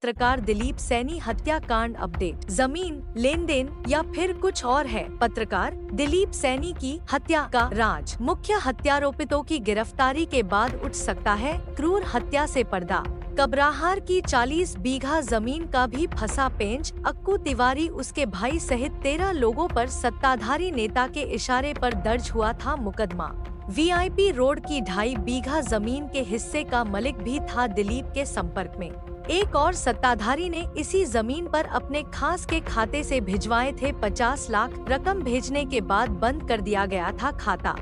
पत्रकार दिलीप सैनी हत्याकांड अपडेट। जमीन, लेन देन या फिर कुछ और है? पत्रकार दिलीप सैनी की हत्या का राज। मुख्य हत्यारोपितों की गिरफ्तारी के बाद उठ सकता है क्रूर हत्या से पर्दा। कब्राहार की 40 बीघा जमीन का भी फंसा पेंच। अक्कू तिवारी उसके भाई सहित 13 लोगों पर सत्ताधारी नेता के इशारे पर दर्ज हुआ था मुकदमा। वीआईपी रोड की 2.5 बीघा जमीन के हिस्से का मालिक भी था दिलीप के संपर्क में। एक और सत्ताधारी ने इसी जमीन पर अपने खास के खाते से भिजवाए थे 50 लाख। रकम भेजने के बाद बंद कर दिया गया था खाता।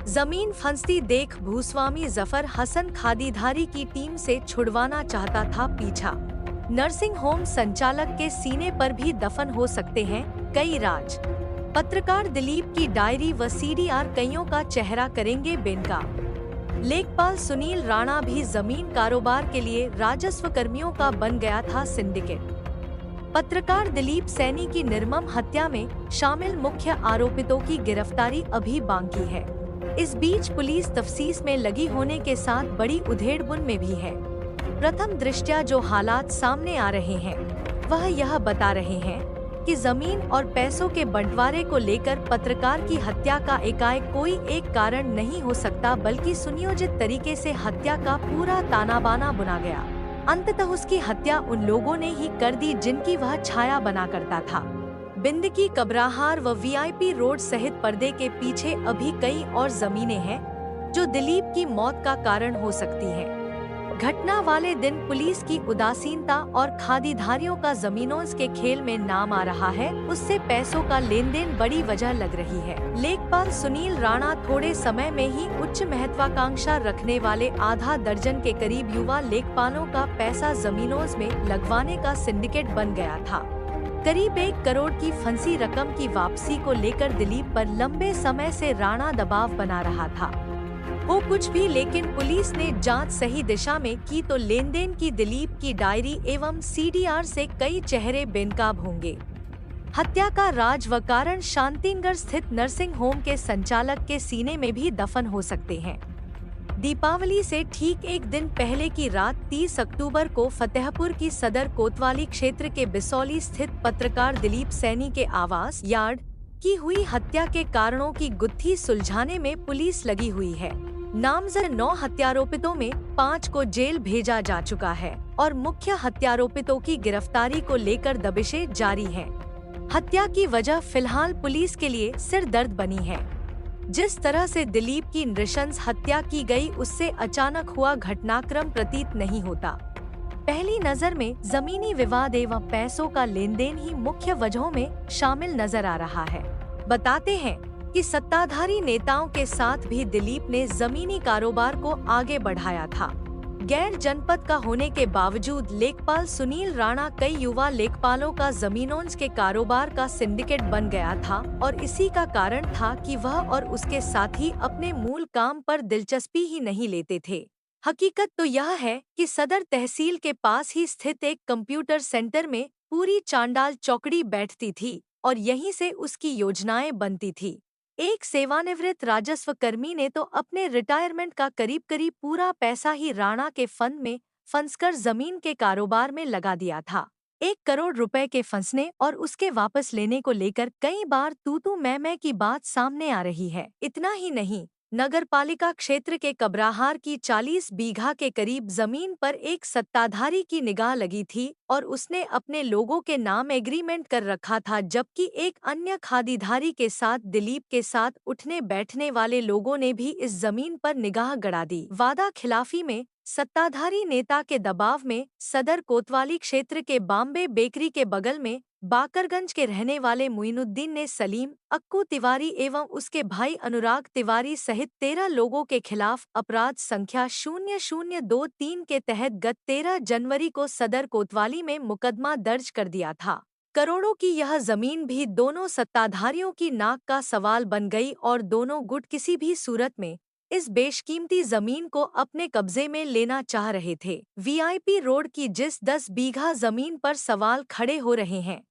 जमीन फंसती देख भूस्वामी जफर हसन खादीधारी की टीम से छुड़वाना चाहता था पीछा। नर्सिंग होम संचालक के सीने पर भी दफन हो सकते हैं कई राज। पत्रकार दिलीप की डायरी व सीडीआर कईयों का चेहरा करेंगे बेनकाब। लेखपाल सुनील राणा भी जमीन कारोबार के लिए राजस्व कर्मियों का बन गया था सिंडिकेट। पत्रकार दिलीप सैनी की निर्मम हत्या में शामिल मुख्य आरोपितों की गिरफ्तारी अभी बाकी है। इस बीच पुलिस तफ्तीश में लगी होने के साथ बड़ी उधेड़बुन में भी है। प्रथम दृष्टया जो हालात सामने आ रहे हैं वह यह बता रहे हैं कि जमीन और पैसों के बंटवारे को लेकर पत्रकार की हत्या का एकाएक कोई एक कारण नहीं हो सकता, बल्कि सुनियोजित तरीके से हत्या का पूरा ताना बाना बुना गया। अंततः उसकी हत्या उन लोगों ने ही कर दी जिनकी वह छाया बना करता था। बिंदकी, कब्राहार व वीआईपी रोड सहित पर्दे के पीछे अभी कई और जमीनें हैं जो दिलीप की मौत का कारण हो सकती हैं। घटना वाले दिन पुलिस की उदासीनता और खादीधारियों का जमीनों के खेल में नाम आ रहा है, उससे पैसों का लेन देन बड़ी वजह लग रही है। लेखपाल सुनील राणा थोड़े समय में ही उच्च महत्वाकांक्षा रखने वाले आधा दर्जन के करीब युवा लेखपालों का पैसा जमीनों में लगवाने का सिंडिकेट बन गया था। करीब 1 करोड़ की फंसी रकम की वापसी को लेकर दिलीप पर लंबे समय से राणा दबाव बना रहा था। वो कुछ भी, लेकिन पुलिस ने जांच सही दिशा में की तो लेन देन की दिलीप की डायरी एवं सीडीआर से कई चेहरे बेनकाब होंगे। हत्या का राज व कारण शांतिनगर स्थित नर्सिंग होम के संचालक के सीने में भी दफन हो सकते हैं। दीपावली से ठीक एक दिन पहले की रात 30 अक्टूबर को फतेहपुर की सदर कोतवाली क्षेत्र के बिसौली स्थित पत्रकार दिलीप सैनी के आवास यार्ड की हुई हत्या के कारणों की गुत्थी सुलझाने में पुलिस लगी हुई है। नामजद 9 हत्यारोपितों में 5 को जेल भेजा जा चुका है और मुख्य हत्यारोपितों की गिरफ्तारी को लेकर दबिशें जारी हैं। हत्या की वजह फिलहाल पुलिस के लिए सिर दर्द बनी है। जिस तरह से दिलीप की नृशंस हत्या की गई, उससे अचानक हुआ घटनाक्रम प्रतीत नहीं होता। पहली नजर में जमीनी विवाद एवं पैसों का लेन देन ही मुख्य वजहों में शामिल नजर आ रहा है। बताते हैं कि सत्ताधारी नेताओं के साथ भी दिलीप ने जमीनी कारोबार को आगे बढ़ाया था। गैर जनपद का होने के बावजूद लेखपाल सुनील राणा कई युवा लेखपालों का जमीनों के कारोबार का सिंडिकेट बन गया था और इसी का कारण था कि वह और उसके साथी अपने मूल काम पर दिलचस्पी ही नहीं लेते थे। हकीकत तो यह है कि सदर तहसील के पास ही स्थित एक कंप्यूटर सेंटर में पूरी चांडाल चौकड़ी बैठती थी और यहीं से उसकी योजनाएं बनती थी। एक सेवानिवृत्त राजस्व कर्मी ने तो अपने रिटायरमेंट का करीब पूरा पैसा ही राणा के फंड में फंसकर जमीन के कारोबार में लगा दिया था। 1 करोड़ रुपए के फंसने और उसके वापस लेने को लेकर कई बार तू मैं की बात सामने आ रही है। इतना ही नहीं, नगरपालिका क्षेत्र के कब्राहार की 40 बीघा के करीब जमीन पर एक सत्ताधारी की निगाह लगी थी और उसने अपने लोगों के नाम एग्रीमेंट कर रखा था, जबकि एक अन्य खादीधारी के साथ दिलीप के साथ उठने बैठने वाले लोगों ने भी इस जमीन पर निगाह गड़ा दी। वादा खिलाफी में सत्ताधारी नेता के दबाव में सदर कोतवाली क्षेत्र के बॉम्बे बेकरी के बगल में बाकरगंज के रहने वाले मुइनुद्दीन ने सलीम, अक्कू तिवारी एवं उसके भाई अनुराग तिवारी सहित 13 लोगों के खिलाफ अपराध संख्या 0023 के तहत गत 13 जनवरी को सदर कोतवाली में मुकदमा दर्ज कर दिया था। करोड़ों की यह जमीन भी दोनों सत्ताधारियों की नाक का सवाल बन गई और दोनों गुट किसी भी सूरत में इस बेशकीमती जमीन को अपने कब्जे में लेना चाह रहे थे। वीआईपी रोड की जिस 10 बीघा जमीन पर सवाल खड़े हो रहे हैं,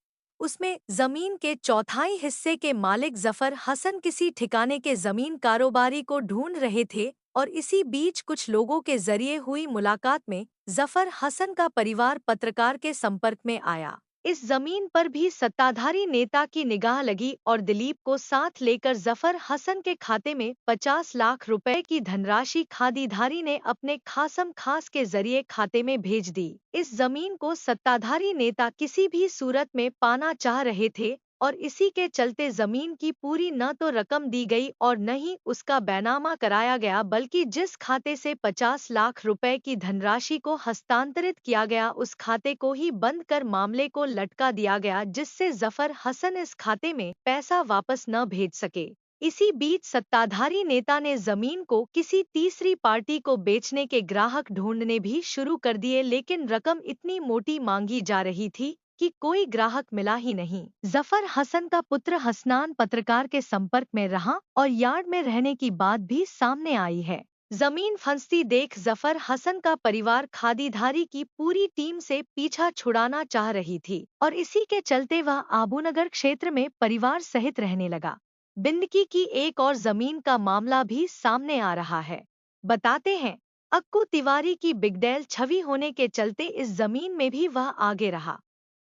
उसमें जमीन के चौथाई हिस्से के मालिक जफर हसन किसी ठिकाने के जमीन कारोबारी को ढूंढ रहे थे और इसी बीच कुछ लोगों के जरिए हुई मुलाकात में जफर हसन का परिवार पत्रकार के संपर्क में आया। इस जमीन पर भी सत्ताधारी नेता की निगाह लगी और दिलीप को साथ लेकर जफर हसन के खाते में 50 लाख रुपए की धनराशि खादीधारी ने अपने खासम खास के जरिए खाते में भेज दी। इस जमीन को सत्ताधारी नेता किसी भी सूरत में पाना चाह रहे थे और इसी के चलते जमीन की पूरी न तो रकम दी गई और न ही उसका बैनामा कराया गया, बल्कि जिस खाते से 50 लाख रुपए की धनराशि को हस्तांतरित किया गया उस खाते को ही बंद कर मामले को लटका दिया गया, जिससे जफर हसन इस खाते में पैसा वापस न भेज सके। इसी बीच सत्ताधारी नेता ने जमीन को किसी तीसरी पार्टी को बेचने के ग्राहक ढूंढने भी शुरू कर दिए, लेकिन रकम इतनी मोटी मांगी जा रही थी कि कोई ग्राहक मिला ही नहीं। जफर हसन का पुत्र हसनान पत्रकार के संपर्क में रहा और यार्ड में रहने की बात भी सामने आई है। जमीन फंसती देख जफर हसन का परिवार खादीधारी की पूरी टीम से पीछा छुड़ाना चाह रही थी और इसी के चलते वह आबूनगर क्षेत्र में परिवार सहित रहने लगा। बिंदकी की एक और जमीन का मामला भी सामने आ रहा है। बताते हैं, अक्कू तिवारी की बिगडेल छवि होने के चलते इस जमीन में भी वह आगे रहा।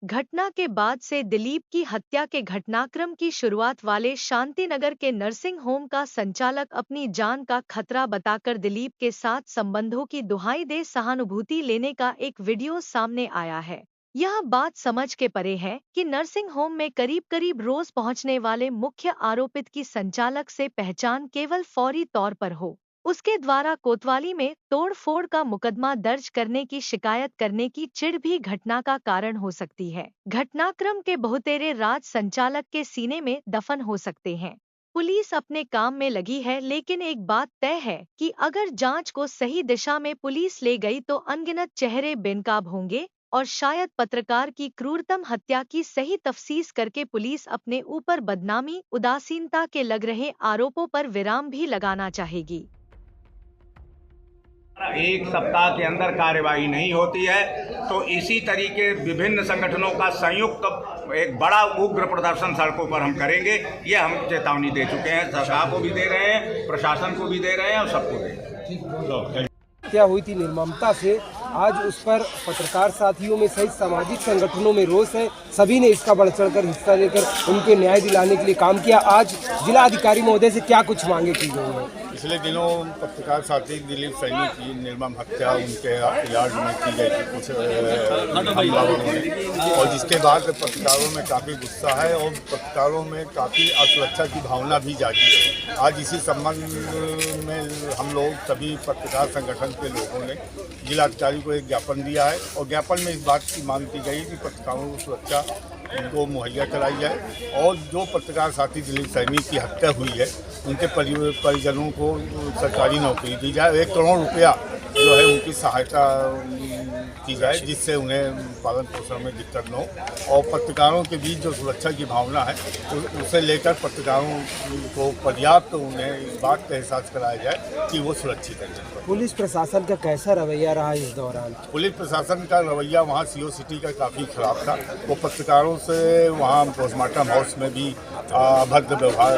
घटना के बाद से दिलीप की हत्या के घटनाक्रम की शुरुआत वाले शांतिनगर के नर्सिंग होम का संचालक अपनी जान का खतरा बताकर दिलीप के साथ संबंधों की दुहाई दे सहानुभूति लेने का एक वीडियो सामने आया है। यह बात समझ के परे है कि नर्सिंग होम में करीब रोज पहुंचने वाले मुख्य आरोपित की संचालक से पहचान केवल फौरी तौर पर हो। उसके द्वारा कोतवाली में तोड़-फोड़ का मुकदमा दर्ज करने की शिकायत करने की चिढ़ भी घटना का कारण हो सकती है। घटनाक्रम के बहुतेरे राज संचालक के सीने में दफन हो सकते हैं। पुलिस अपने काम में लगी है, लेकिन एक बात तय है कि अगर जांच को सही दिशा में पुलिस ले गई तो अनगिनत चेहरे बेनकाब होंगे और शायद पत्रकार की क्रूरतम हत्या की सही तफ्सीस करके पुलिस अपने ऊपर बदनामी, उदासीनता के लग रहे आरोपों पर विराम भी लगाना चाहेगी। एक सप्ताह के अंदर कार्यवाही नहीं होती है तो इसी तरीके विभिन्न संगठनों का संयुक्त एक बड़ा उग्र प्रदर्शन सड़कों पर हम करेंगे। ये हम चेतावनी दे चुके हैं, सरकार को भी दे रहे हैं, प्रशासन को भी दे रहे हैं और सबको दे रहे हैं। क्या हुई थी निर्ममता से, आज उस पर पत्रकार साथियों में सहित सामाजिक संगठनों में रोष है। सभी ने इसका बढ़ चढ़कर हिस्सा लेकर उनके न्याय दिलाने के लिए काम किया। आज जिला अधिकारी महोदय से क्या कुछ मांगे की गई है? पिछले दिनों पत्रकार साथी दिलीप सैनी की निर्मम हत्या उनके यार्ड में की गई थी कुछ हमलावरों ने, और जिसके बाद पत्रकारों में काफ़ी गुस्सा है और पत्रकारों में काफ़ी असुरक्षा की भावना भी जागी है। आज इसी संबंध में हम लोग सभी पत्रकार संगठन के लोगों ने जिलाधिकारी को एक ज्ञापन दिया है और ज्ञापन में इस बात की मांग की गई कि पत्रकारों को सुरक्षा उनको मुहैया कराई जाए और जो पत्रकार साथी दिलीप सैनी की हत्या हुई है उनके परिजनों को सरकारी नौकरी दी जाए। 1 करोड़ रुपया जो है उनकी सहायता की जाए जिससे उन्हें पालन पोषण में दिक्कत न हो, और पत्रकारों के बीच जो सुरक्षा की भावना है उसे लेकर पत्रकारों को पर्याप्त उन्हें इस बात का एहसास कराया जाए कि वो सुरक्षित है। पुलिस प्रशासन का कैसा रवैया रहा इस दौरान? पुलिस प्रशासन का रवैया वहाँ CO सिटी का काफ़ी खराब था। वो पत्रकारों से वहाँ पोस्टमार्टम हाउस में भी अभद्र व्यवहार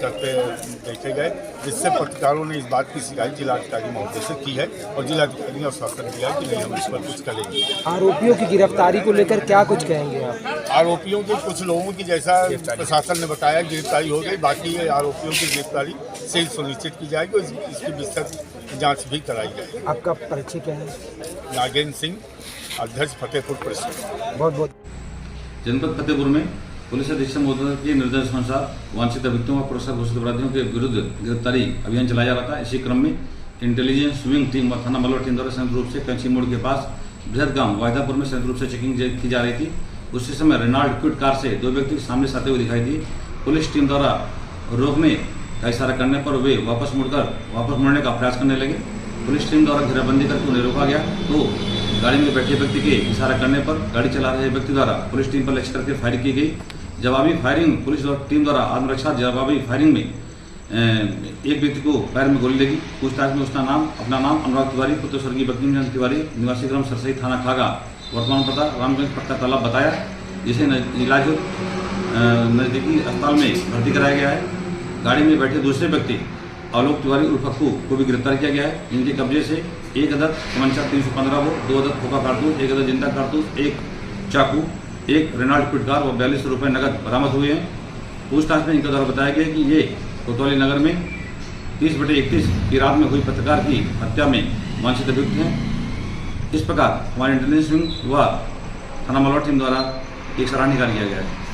करते देखे गए, जिससे पत्रकारों ने इस बात की शिकायत जिलाधिकारी महोदय से की है और जिलाधिकारी ने आश्वासन दिया कि नहीं हम इस पर कुछ करेंगे। आरोपियों की गिरफ्तारी को लेकर क्या कुछ कहेंगे आप? आरोपियों के कुछ लोगों की जैसा प्रशासन ने बताया गिरफ्तारी हो गई, बाकी आरोपियों की गिरफ्तारी से सुनिश्चित की जाएगी और इसकी विस्तृत जाँच भी कराई जाएगी। आपका परिचय क्या है? नागेंद्र सिंह, अध्यक्ष फतेहपुर परिषद। बहुत बहुत। जनपद फतेहपुर में पुलिस अधीक्षक महोदय के निर्देशानुसार वांछित व्यक्तियों व पुरस्कार घोषित अपराधियों के विरुद्ध गिरफ्तारी अभियान चलाया जा रहा था। इसी क्रम में इंटेलिजेंस स्विंग टीम और थाना मलवा टीम द्वारा संयुक्त रूप से कंची मोड़ के पास बृहद गांव वायदापुर में संयुक्त रूप से चेकिंग की जा रही थी। उसी समय रेनॉल्ड क्विड कार से 2 व्यक्ति सामने से आते हुए दिखाई दिए। पुलिस टीम द्वारा रोकने का इशारा करने पर वे वापस मुड़ने का प्रयास करने लगे। पुलिस टीम द्वारा घेराबंदी करके उन्हें रोका गया तो गाड़ी में बैठे व्यक्ति के इशारा करने पर गाड़ी चला रहे व्यक्ति द्वारा पुलिस टीम पर लक्ष्य करके फायरिंग की गई। जवाबी फायरिंग पुलिस टीम द्वारा आत्मरक्षा जवाबी फायरिंग में एक व्यक्ति को पैर में गोली लगी। पूछताछ में अपना नाम अनुराग तिवारी पुत्र स्वर्गीय बंकिमचंद्र तिवारी निवासी ग्राम सरसई थाना खागा वर्तमान पता रामगंज पट्टा तालाब बताया, जिसे इलाज नज़दीकी अस्पताल में भर्ती कराया गया है। गाड़ी में बैठे दूसरे व्यक्ति आलोक तिवारी उर्फ अक्कू को भी गिरफ्तार किया गया है। इनके कब्जे से 1 अदद तमंचा 315 वो, 2 अदद खोखा कारतूस, 1 अदद जिंदा कारतूस, 1 चाकू, 1 रेनॉल्ट क्विड कार और 42 रुपये नकद बरामद हुए हैं। पूछताछ में इनके द्वारा बताया गया कि ये कोतवाली नगर में 30/31 की रात में हुई पत्रकार की हत्या में वांछित अभियुक्त हैं। इस प्रकार हमारे इंटेलिजेंस विंग व थाना मलौट टीम द्वारा एक सराहनीय कार्य किया गया है।